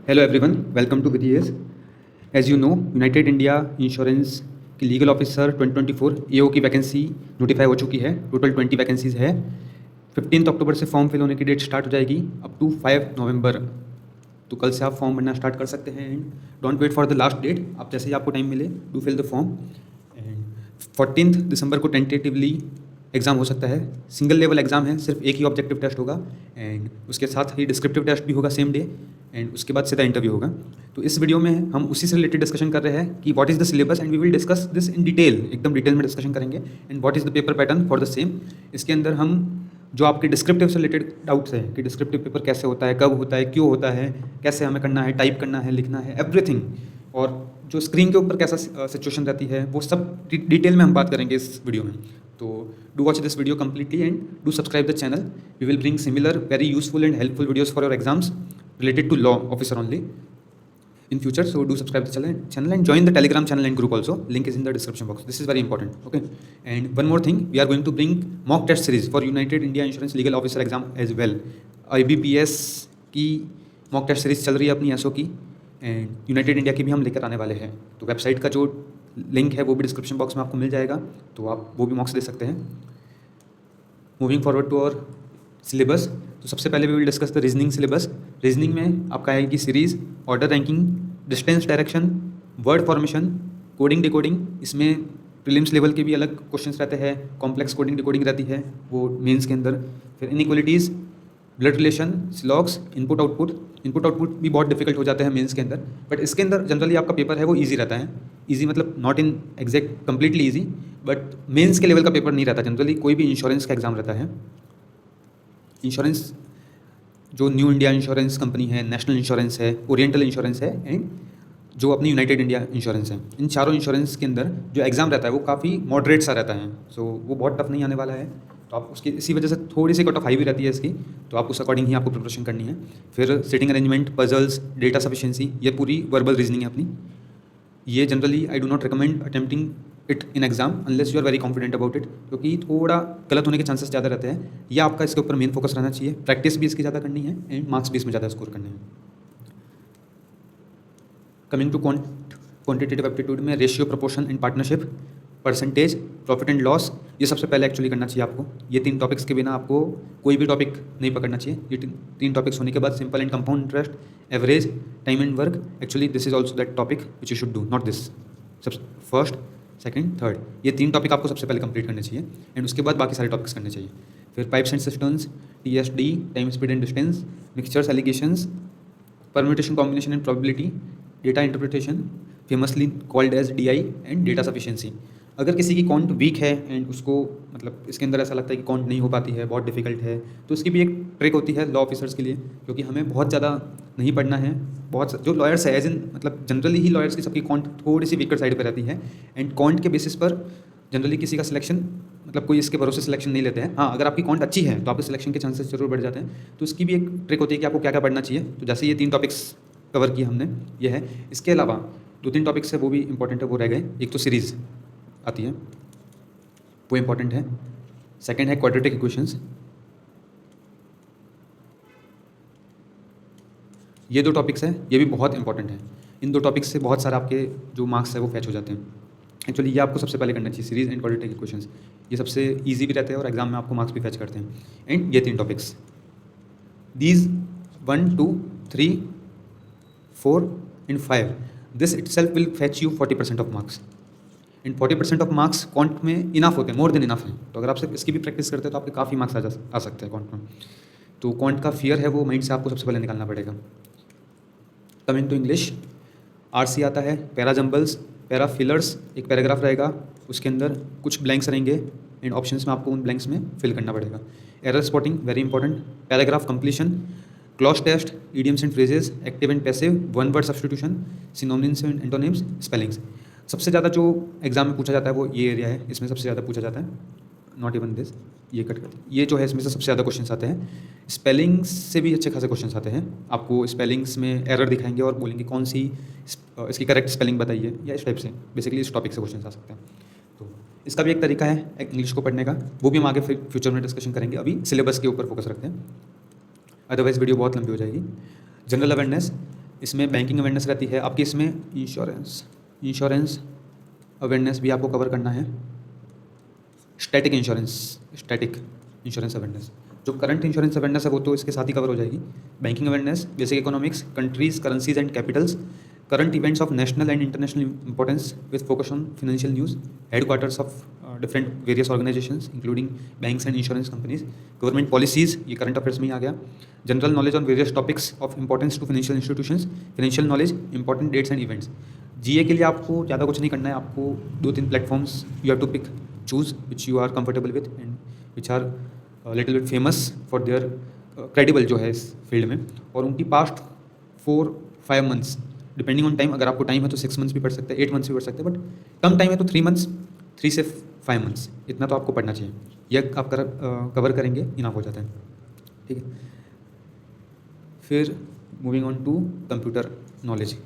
Hello everyone, welcome to विधीएस। As you know, United India Insurance की legal officer 2024 AO की vacancy notify हो चुकी है। टोटल 20 वैकेंसीज़ है। 15 अक्टूबर से फॉर्म फिल होने की डेट स्टार्ट हो जाएगी अप टू 5 नवंबर। तो कल से आप फॉर्म भरना स्टार्ट कर सकते हैं and don't wait for the last date. आप जैसे ही आपको टाइम मिले do fill the form. And 14 दिसंबर को टेंटेटिवली एग्ज़ाम हो सकता है। सिंगल लेवल एग्ज़ाम है, सिर्फ एक ही ऑब्जेक्टिव टेस्ट होगा एंड उसके साथ ही डिस्क्रिप्टिव टेस्ट भी होगा सेम डे एंड उसके बाद सीधा इंटरव्यू होगा। तो इस वीडियो में हम उसी से रिलेटेड डिस्कशन कर रहे हैं कि what is the syllabus and we will discuss this in detail, एकदम डिटेल में डिस्कशन करेंगे and what is the paper pattern for the same. इसके अंदर हम जो आपके डिस्क्रिप्टिव से रिलेटेड डाउट्स हैं कि डिस्क्रिप्टिव पेपर कैसे होता है, कब होता है, क्यों होता है, कैसे हमें करना है, टाइप करना है, लिखना है, एवरीथिंग, और जो स्क्रीन के ऊपर कैसा सिचुएशन रहती है, वो सब डिटेल में हम बात करेंगे इस वीडियो में। तो do watch this video completely and do subscribe the channel. We will bring similar very useful and helpful videos for your exams related to law officer only in future. So do subscribe the channel and join the Telegram channel and group also. Link is in the description box. This is very important. Okay. And one more thing, we are going to bring mock test series for United India Insurance Legal Officer exam as well. IBPS की mock test series चल रही है अपनी SO की and United India की भी हम लेकर आने वाले हैं। तो वेबसाइट का जो लिंक है वो भी डिस्क्रिप्शन बॉक्स में आपको मिल जाएगा, तो आप वो भी मॉक्स दे सकते हैं। Moving forward to our syllabus, तो सबसे पहले we will discuss the reasoning syllabus. Reasoning में आपका आएगी series, order ranking, distance direction, word formation, coding decoding. इसमें प्रीलिम्स लेवल के भी अलग क्वेश्चंस रहते हैं, कॉम्प्लेक्स कोडिंग डिकोडिंग रहती है वो मेंस के अंदर। फिर इनइक्वलिटीज़, ब्लड रिलेशन, स्लॉग्स, इनपुट आउटपुट। इनपुट आउटपुट भी बहुत डिफिकल्ट हो जाते हैं मेंस के अंदर, बट इसके अंदर जनरली आपका पेपर है वो ईजी रहता है। ईजी मतलब not in exact completely easy, but mains के लेवल का पेपर नहीं रहता जनरली। कोई भी इंश्योरेंस का एग्जाम रहता है। इंश्योरेंस जो न्यू इंडिया इंश्योरेंस कंपनी है, नेशनल इंश्योरेंस है, ओरिएंटल इंश्योरेंस है एंड जो अपनी यूनाइटेड इंडिया इंश्योरेंस है, इन चारों इंश्योरेंस के अंदर जो एग्ज़ाम रहता है वो काफ़ी मॉडरेट सा रहता है। सो वो बहुत टफ नहीं आने वाला है। तो आप उसकी इसी वजह से थोड़ी सी कट ऑफ हाई भी रहती है इसकी, तो आप उस अकॉर्डिंग ही आपको प्रिपरेशन करनी है। फिर sitting arrangement, puzzles, data sufficiency, ये पूरी वर्बल रीजनिंग है अपनी। ये generally I do not recommend attempting it in exam unless you are very confident about it, क्योंकि थोड़ा गलत होने के चांसेस ज़्यादा रहते हैं। या आपका इसके ऊपर मेन फोकस रहना चाहिए, प्रैक्टिस भी इसकी ज़्यादा करनी है एंड मार्क्स भी इसमें ज़्यादा स्कोर करने हैं। कमिंग टू क्वांटिटेटिव एप्टीट्यूड में ratio, proportion and partnership, percentage, profit and loss, ये सबसे पहले एक्चुअली करना चाहिए आपको। ये 3 टॉपिक्स के बिना आपको कोई भी टॉपिक नहीं पकड़ना चाहिए। ये 3 टॉपिक्स होने के बाद simple and compound interest, average, time and work, actually this is also that topic which you should do, not this. सब फर्स्ट, सेकंड, थर्ड, ये 3 टॉपिक आपको सबसे पहले कंप्लीट करने चाहिए एंड उसके बाद बाकी सारे टॉपिक्स करने चाहिए। फिर pipes and systems, TSD, time speed and distance, mixtures, alligations, permutation, combination and probability, data interpretation, famously called as DI, and data sufficiency. अगर किसी की कॉन्ट वीक है एंड उसको मतलब इसके अंदर ऐसा लगता है कि कॉन्ट नहीं हो पाती है, बहुत डिफिकल्ट है, तो इसकी भी एक ट्रिक होती है लॉ ऑफिसर्स के लिए, क्योंकि हमें बहुत ज़्यादा नहीं पढ़ना है। बहुत जो लॉयर्स है एज इन मतलब जनरली ही लॉयर्स की सबकी कॉन्ट थोड़ी सी वीकर साइड पर रहती है एंड कॉन्ट के बेसिस पर जनरली किसी का सिलेक्शन मतलब कोई इसके भरोसे सिलेक्शन नहीं लेते हैं। हाँ, अगर आपकी कॉन्ट अच्छी है तो आपके सिलेक्शन के चांसेस जरूर बढ़ जाते हैं। तो इसकी भी एक ट्रिक होती है कि आपको क्या क्या पढ़ना चाहिए। तो जैसे ये 3 टॉपिक्स कवर किए हमने, ये है। इसके अलावा 2-3 टॉपिक्स है वो भी इंपॉर्टेंट है, वो रह गए। एक तो सीरीज़ आती है, वो इंपॉर्टेंट है। सेकंड है क्वाड्रेटिक इक्वेशंस। ये 2 टॉपिक्स हैं, ये भी बहुत इंपॉर्टेंट है। इन 2 टॉपिक्स से बहुत सारे आपके जो मार्क्स है वो फैच हो जाते हैं। एक्चुअली ये आपको सबसे पहले करना चाहिए, सीरीज एंड क्वाड्रेटिक इक्वेशंस। ये सबसे इजी भी रहते हैं और एग्जाम में आपको मार्क्स भी फैच करते हैं। एंड ये 3 topics, these 1, 2, 3, 4 and 5, this it self will fetch you 40% of marks and 40% of marks can't में इनफ होते हैं, मोर देन इनफ है। तो अगर आप सिर्फ इसकी भी प्रैक्टिस करते हैं तो आपके काफ़ी मार्क्स आ सकते हैं कॉन्ट में। तो कॉन्ट का फियर है वो माइंड से आपको सबसे पहले निकालना पड़ेगा। कमिंग टू इंग्लिश, RC आता है, पैरा जम्बल्स, पैरा फिलर्स, एक पैराग्राफ रहेगा, उसके अंदर कुछ ब्लैंक्स रहेंगे एंड ऑप्शंस में आपको उन ब्लैंक्स में फिल करना पड़ेगा। Error spotting very important, paragraph completion, cloze test, idioms and phrases, active and passive, one word substitution, synonyms and antonyms, spellings. सबसे ज़्यादा जो एग्जाम में पूछा जाता है वो ये एरिया है, इसमें सबसे ज़्यादा पूछा जाता है। नॉट इवन दिस, ये कट कर, ये जो है इसमें से सबसे ज़्यादा क्वेश्चंस आते हैं। स्पेलिंग्स से भी अच्छे खासे क्वेश्चंस आते हैं। आपको स्पेलिंग्स में एरर दिखाएंगे और बोलेंगे कौन सी इसकी करेक्ट स्पेलिंग बताइए, या इस टाइप से बेसिकली इस टॉपिक से क्वेश्चंस आ सकते हैं। तो इसका भी एक तरीका है इंग्लिश को पढ़ने का, वो भी हम आगे फिर फ्यूचर में डिस्कशन करेंगे। अभी सिलेबस के ऊपर फोकस रखते हैं, अदरवाइज वीडियो बहुत लंबी हो जाएगी। जनरल अवेयरनेस, इसमें बैंकिंग अवेयरनेस रहती है आपकी, इसमें इंश्योरेंस अवेयरनेस भी आपको कवर करना है, स्टैटिक इंश्योरेंस अवेयरनेस, जो करंट इंश्योरेंस अवेयरनेस है वो तो इसके साथ ही कवर हो जाएगी। Banking awareness, basic economics, countries, currencies and capitals, current events of national and international importance with focus on financial news, headquarters of different various organisations including banks and insurance companies, government policies, ये current affairs में ही आ गया, general knowledge on various topics of importance to financial institutions, financial knowledge, important dates and events. GA के लिए आपको ज़्यादा कुछ नहीं करना है, आपको 2-3 platforms you have to pick, choose which you are comfortable with and which are little bit famous for their credible जो है इस फील्ड में, और उनकी past 4-5 months depending on time, अगर आपको टाइम है तो 6 मंथ्स भी पढ़ सकते हैं, 8 मंथ्स भी पढ़ सकते हैं, बट कम टाइम है तो 3 मंथ्स, 3 से 5 मंथ्स, इतना तो आपको पढ़ना चाहिए। यह आप कवर करेंगे, इनफ हो जाता है, ठीक है। फिर moving on to computer knowledge,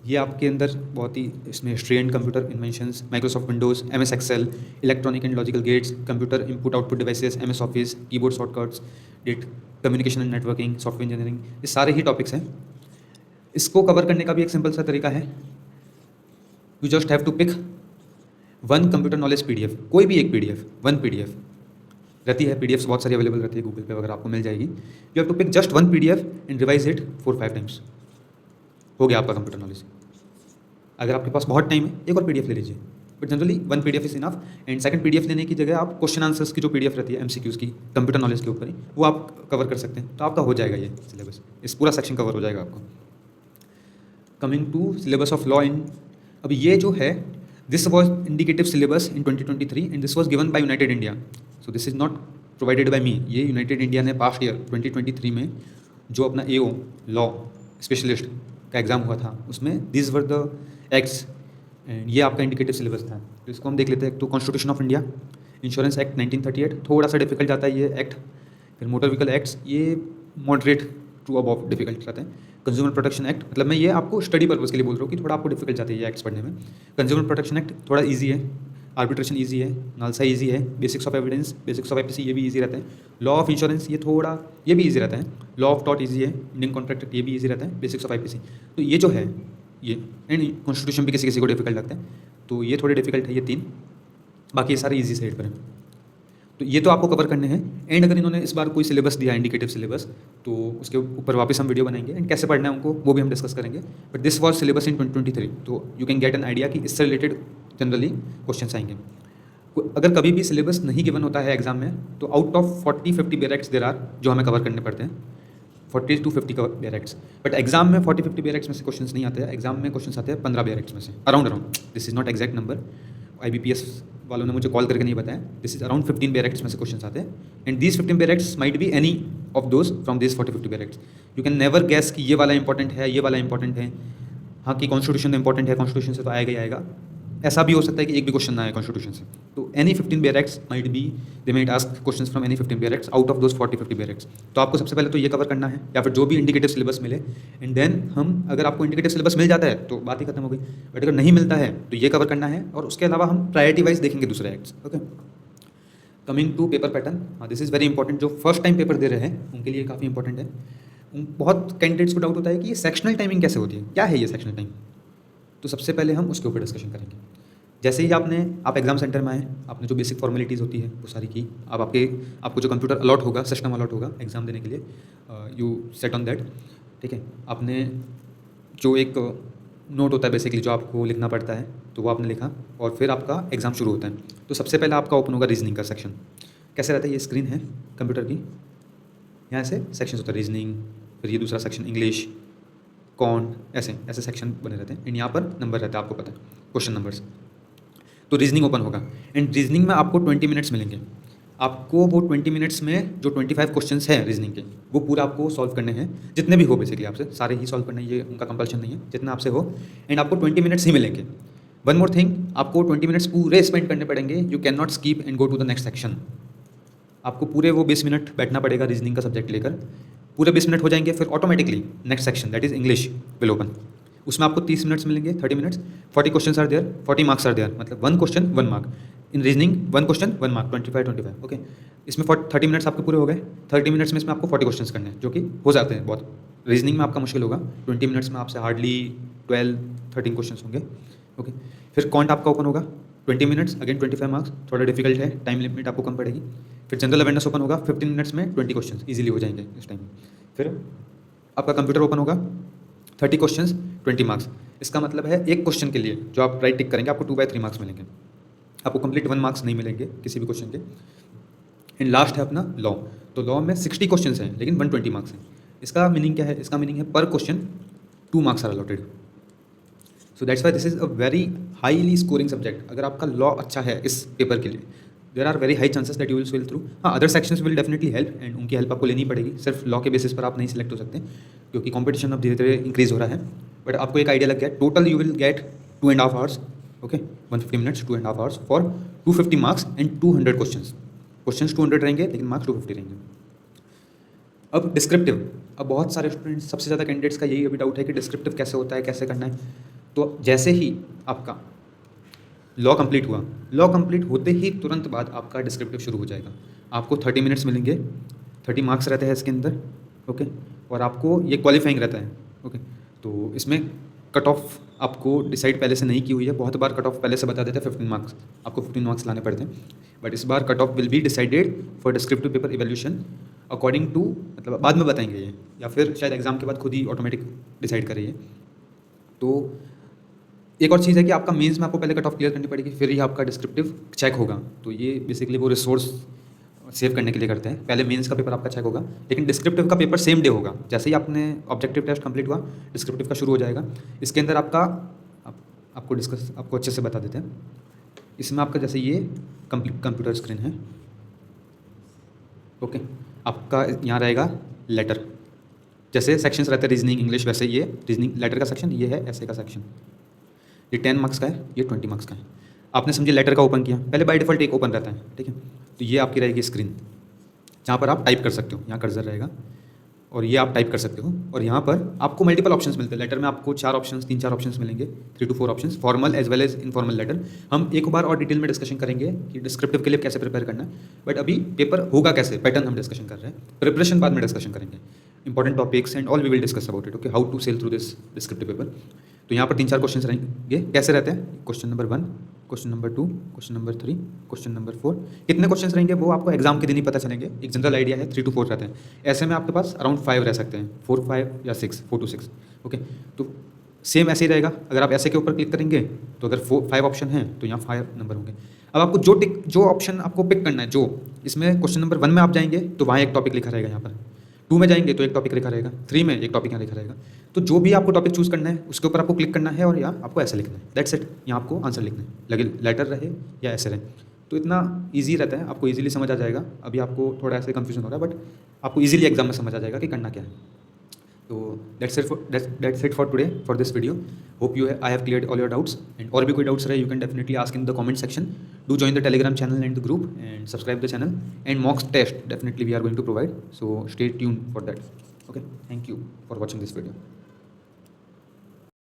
ये आपके अंदर बहुत ही इसमें history and computer inventions, Microsoft Windows, MS Excel, electronic and logical gates, computer input output devices, MS Office, keyboard shortcuts, data communication and networking, software engineering, ये सारे ही topics हैं। इसको कवर करने का भी एक सिंपल सा तरीका है, you just have to pick 1 computer knowledge PDF, कोई भी एक PDF, 1 PDF रहती है, PDFs बहुत सारी अवेलेबल रहती है गूगल पे वगैरह, आपको मिल जाएगी। You have to pick just 1 PDF and revise it 4-5 times, हो गया आपका कंप्यूटर नॉलेज। अगर आपके पास बहुत टाइम है एक और PDF ले लीजिए, but generally 1 PDF is enough. And second PDF लेने की जगह आप क्वेश्चन आंसर्स की जो PDF रहती है MCQs की कंप्यूटर नॉलेज के ऊपर ही, वो आप कवर कर सकते हैं, तो आपका हो जाएगा ये सिलेबस, इस पूरा सेक्शन कवर हो जाएगा आपको। Coming to syllabus of law in, अब ये जो है this was indicative syllabus in 2023 and this was given by United India, so this is not provided by me. ये यूनाइटेड इंडिया ने पास्ट ईयर 2023 में जो अपना AO लॉ स्पेशलिस्ट का एग्ज़ाम हुआ था उसमें this were the acts, and ये आपका इंडिकेटिव सिलेबस था। तो इसको हम देख लेते हैं। तो constitution of India, insurance act 1938, थोड़ा सा डिफिकल्ट जाता है ये एक्ट। फिर मोटर व्हीकल एक्ट्स, ये मॉडरेट टू अबव डिफिकल्ट रहते हैं। कंज्यूमर प्रोटेक्शन एक्ट, मतलब मैं ये आपको स्टडी पर्पज़ के लिए बोल रहा हूँ कि थोड़ा आपको डिफिकल्ट जाती है ये एक्ट्स पढ़ने में। कंज्यूमर प्रोटेक्शन एक्ट थोड़ा ईजी है, आर्बिट्रेशन ईजी है, नालसा ईजी है, basics of evidence, basics of IPC ये भी ईजी रहते हैं। लॉ ऑफ इंश्योरेंस ये थोड़ा ये भी ईजी रहता है। लॉ ऑफ टॉट ईजी है, इंडियन कॉन्ट्रैक्ट एक्ट ये भी ईजी रहता है, बेसिक्स ऑफ IPC। तो ये जो है ये, एंड कॉन्स्टिट्यूशन भी किसी किसी को डिफिकल्ट लगता है, तो ये थोड़े डिफिकल्ट है ये 3, बाकी ये सारे ईजी साइड पर हैं। तो ये तो आपको कवर करने हैं। एंड अगर इन्होंने इस बार कोई सिलेबस दिया इंडिकेटिव सिलेबस, तो उसके ऊपर वापस हम वीडियो बनाएंगे एंड कैसे पढ़ना है उनको वो भी हम डिस्कस करेंगे। But this was syllabus in 2023, तो you can get an idea कि इससे रिलेटेड जनरली क्वेश्चन आएंगे। अगर कभी भी सिलेबस नहीं गिवन होता है एग्जाम में, तो out of 40-50 bare there are जो हमें कवर करने पड़ते हैं, 40 to 50 bare acts. But exam में 40-50 बेयर एक्ट्स में से क्वेश्चंस नहीं आते हैं, एग्जाम में क्वेश्चंस आते हैं 15 बेयर एक्ट्स में से, around this is not exact number, IBPS वालों ने मुझे कॉल करके नहीं बताया, this is around 15 bear acts में से क्वेश्चंस आते हैं। And these 15 bear acts might be any of those from this 40-50 bear acts. You can never gas कि ये वाला इंपॉर्टेंट है, ये वाला इंपॉर्टेंट है, हाँ कि कॉन्स्टिट्यूशन इंपॉर्टेंट है, कॉन्स्टिट्यूशन से तो आएगा ही आएगा, ऐसा भी हो सकता है कि एक भी क्वेश्चन ना आए कॉन्स्टिट्यूशन से। तो any 15 bear acts might be, they might ask questions from any 15 bear acts out of those 40-50 bear acts. तो आपको सबसे पहले तो ये कवर करना है, या फिर जो भी इंडिकेटिव सिलेबस मिले, एंड देन हम, अगर आपको इंडिकेटिव सिलेबस मिल जाता है तो बात ही खत्म हो गई, बट अगर नहीं मिलता है तो ये कवर करना है, और उसके अलावा हम प्रायोरिटी वाइज देखेंगे दूसरे acts. Okay, coming to paper pattern, हाँ दिस इज़ वेरी इंपॉर्टेंट। जो फर्स्ट टाइम पेपर दे रहे हैं उनके लिए काफ़ी इंपॉर्टेंट है। बहुत कैंडिडेट्स को डाउट होता है कि ये सेक्शनल टाइमिंग कैसे होती है, क्या है ये सेक्शनल टाइम। तो सबसे पहले हम उसके ऊपर डिस्कशन करेंगे। जैसे ही आप एग्जाम सेंटर में आए, आपने जो बेसिक फॉर्मेलिटीज़ होती है वो सारी की, अब आपको जो कंप्यूटर अलॉट होगा, सिस्टम अलॉट होगा एग्जाम देने के लिए, यू सेट ऑन दैट, ठीक है। आपने जो एक नोट होता है बेसिकली जो आपको लिखना पड़ता है, तो वो आपने लिखा, और फिर आपका एग्ज़ाम शुरू होता है। तो सबसे पहले आपका ओपन होगा रीजनिंग का सेक्शन। कैसे रहता है, ये स्क्रीन है कंप्यूटर की, यहाँ से सेक्शन होता है रीजनिंग, फिर ये दूसरा सेक्शन इंग्लिश, कॉन, ऐसे ऐसे सेक्शन बने रहते हैं। एंड यहाँ पर नंबर रहता है, आपको पता है, क्वेश्चन नंबर्स। तो रीजनिंग ओपन होगा, एंड रीजनिंग में आपको 20 मिनट्स मिलेंगे। आपको वो 20 मिनट्स में जो 25 क्वेश्चंस हैं रीजनिंग के, वो पूरा आपको सॉल्व करने हैं, जितने भी हो बेसिकली आपसे, सारे ही सॉल्व करने, ये उनका कंपल्शन नहीं है, जितना आपसे हो। एंड आपको 20 मिनट्स ही मिलेंगे। वन मोर थिंग, आपको 20 मिनट्स पूरे स्पेंड करने पड़ेंगे, you can not skip and go to the next section. आपको पूरे वो 20 मिनट बैठना पड़ेगा रीजनिंग का सब्जेक्ट लेकर, पूरे 20 मिनट हो जाएंगे, फिर automatically next section that is English will open. उसमें आपको 30 मिनट्स मिलेंगे, 30 minutes, 40 question are there, 40 marks are there, मतलब 1 question 1 mark. In reasoning 1 question 1 mark, 25 okay. इसमें 30 मिनट्स आपके पूरे हो गए। 30 मिनट्स में इसमें आपको 40 क्वेश्चन करने हैं, जो कि हो जाते हैं बहुत। रीजनिंग में आपका मुश्किल होगा, 20 मिनट्स में आपसे हार्डली 12-13 क्वेश्चन होंगे, ओके। फिर कॉन्ट आपका ओपन होगा 20 मिनट्स, अगेन 25 मार्क्स, थोड़ा डिफिकल्ट है, टाइम लिमिट आपको कम पड़ेगी। फिर जनरल अवेयरनेस ओपन होगा 15 मिनट्स में 20 क्वेश्चन ईजिली हो जाएंगे इस टाइम में। फिर आपका कंप्यूटर ओपन होगा 30 क्वेश्चन 20 मार्क्स। इसका मतलब है एक क्वेश्चन के लिए जो आप राइट टिक करेंगे आपको 2/3 मार्क्स मिलेंगे, आपको कंप्लीट 1 मार्क्स नहीं मिलेंगे किसी भी क्वेश्चन के। एंड लास्ट है अपना लॉ। तो लॉ में 60 क्वेश्चन हैं लेकिन 120 मार्क्स हैं। इसका मीनिंग क्या है? इसका मीनिंग है पर question 2 marks are allotted. So that's why this is a very highly scoring subject. अगर आपका लॉ अच्छा है इस पेपर के लिए, there are very high chances that you will sail through. हाँ, other sections will definitely help, and उनकी help आपको लेनी पड़ेगी। सिर्फ लॉ के बेसिस पर आप नहीं सिलेक्ट हो सकते, क्योंकि कॉम्पिटिशन अब धीरे धीरे इंक्रीज हो रहा है। बट आपको एक आइडिया लग गया, total you will get 2.5 hours, okay, 150 minutes, 2.5 hours for 250 marks and 200 question 200 रहेंगे लेकिन मार्क्स 250 रहेंगे। अब डिस्क्रिप्टिव, अब बहुत सारे स्टूडेंट्स, सबसे ज़्यादा कैंडिडेट्स का यही अभी डाउट है कि डिस्क्रिप्टिव कैसे होता है, कैसे करना है। तो जैसे ही आपका लॉ कंप्लीट हुआ, लॉ कंप्लीट होते ही तुरंत बाद आपका डिस्क्रिप्टिव शुरू हो जाएगा। आपको 30 मिनट्स मिलेंगे, 30 मार्क्स रहते हैं इसके अंदर, ओके, और आपको ये क्वालिफाइंग रहता है, ओके। तो इसमें कट ऑफ आपको डिसाइड पहले से नहीं की हुई है। बहुत बार कट ऑफ पहले से बता देते हैं 15 मार्क्स, आपको 15 मार्क्स लाने पड़ते हैं। बट इस बार cut off will be decided for descriptive paper evaluation according to, मतलब बाद में बताएंगे ये, या फिर शायद एग्जाम के बाद खुद ही ऑटोमेटिक डिसाइड करिए। तो एक और चीज़ है कि आपका मेंस में आपको पहले कट ऑफ क्लियर करनी पड़ेगी, फिर ही आपका डिस्क्रिप्टिव चेक होगा। तो ये बेसिकली वो रिसोर्स सेव करने के लिए करते हैं। पहले मेंस का पेपर आपका चेक होगा, लेकिन डिस्क्रिप्टिव का पेपर सेम डे होगा। जैसे ही आपने ऑब्जेक्टिव टेस्ट कंप्लीट हुआ, डिस्क्रिप्टिव का शुरू हो जाएगा। इसके अंदर आपको अच्छे से बता देते हैं। इसमें आपका जैसे ये कंप्यूटर स्क्रीन है, ओके, आपका यहाँ रहेगा लेटर। जैसे सेक्शंस रहते हैं रीजनिंग, इंग्लिश, वैसे ये रीजनिंग लेटर का सेक्शन, ये है ऐसे का सेक्शन। ये 10 मार्क्स का है, ये 20 मार्क्स का है। आपने समझे लेटर का ओपन किया, पहले बाय डिफ़ॉल्ट एक ओपन रहता है, ठीक है। तो ये आपकी रहेगी स्क्रीन, जहाँ पर आप टाइप कर सकते हो, यहाँ कर्सर रहेगा और ये आप टाइप कर सकते हो। और यहाँ पर आपको मल्टीपल ऑप्शंस मिलते हैं। लेटर में आपको 4 ऑप्शंस, 3-4 ऑप्शंस मिलेंगे, 3 to 4 options, formal as well as informal letter. हम एक बार और डिटेल में डिस्कशन करेंगे कि डिस्क्रिप्टिव के लिए कैसे प्रिपेयर करना है। बट अभी पेपर होगा कैसे, पैटर्न हम डिस्कशन कर रहे हैं, प्रिपरेशन बाद में डिस्कशन करेंगे। Important topics and all we will discuss about it, okay, how to sail through this descriptive paper. तो यहाँ पर 3-4 क्वेश्चन रहेंगे। कैसे रहते हैं? Question number 1, question number 2, question number 3, question number 4। कितने क्वेश्चन रहेंगे वो आपको एग्जाम के दिन ही पता चलेंगे। एक जनरल आइडिया है 3 to 4 रहते हैं। ऐसे में आपके पास अराउंड 5 रह सकते हैं, 4-5 या 4 to 6, ओके। तो सेम ऐसे ही रहेगा। अगर आप ऐसे के ऊपर क्लिक करेंगे तो अगर 5 ऑप्शन हैं तो यहाँ 5 नंबर होंगे। अब आपको जो ऑप्शन आपको पिक करना है, जो इसमें क्वेश्चन नंबर 1 में आप जाएंगे तो वहाँ एक टॉपिक लिखा रहेगा, यहाँ पर 2 में जाएंगे तो एक टॉपिक लिखा रहेगा, 3 में एक टॉपिक यहाँ लिखा रहेगा। तो जो भी आपको टॉपिक चूज़ करना है उसके ऊपर आपको क्लिक करना है और यहाँ आपको ऐसे लिखना है, दैट्स इट। यहाँ आपको आंसर लिखना है, लगे लेटर रहे या ऐसे रहे। तो इतना ईजी रहता है, आपको ईजिली समझ आ जाएगा। अभी आपको थोड़ा ऐसे कन्फ्यूजन हो रहा है, बट आपको ईजिली एग्जाम में समझ आ जाएगा कि करना क्या है। तो that's it for today for this video. Hope I have cleared all your doubts, and और भी कोई डाउट्स रहे you can definitely ask in the comment section. Do join the Telegram channel and the group and subscribe the channel, and mock test definitely we are going to provide, so stay tuned for that, okay। Thank you for watching this video.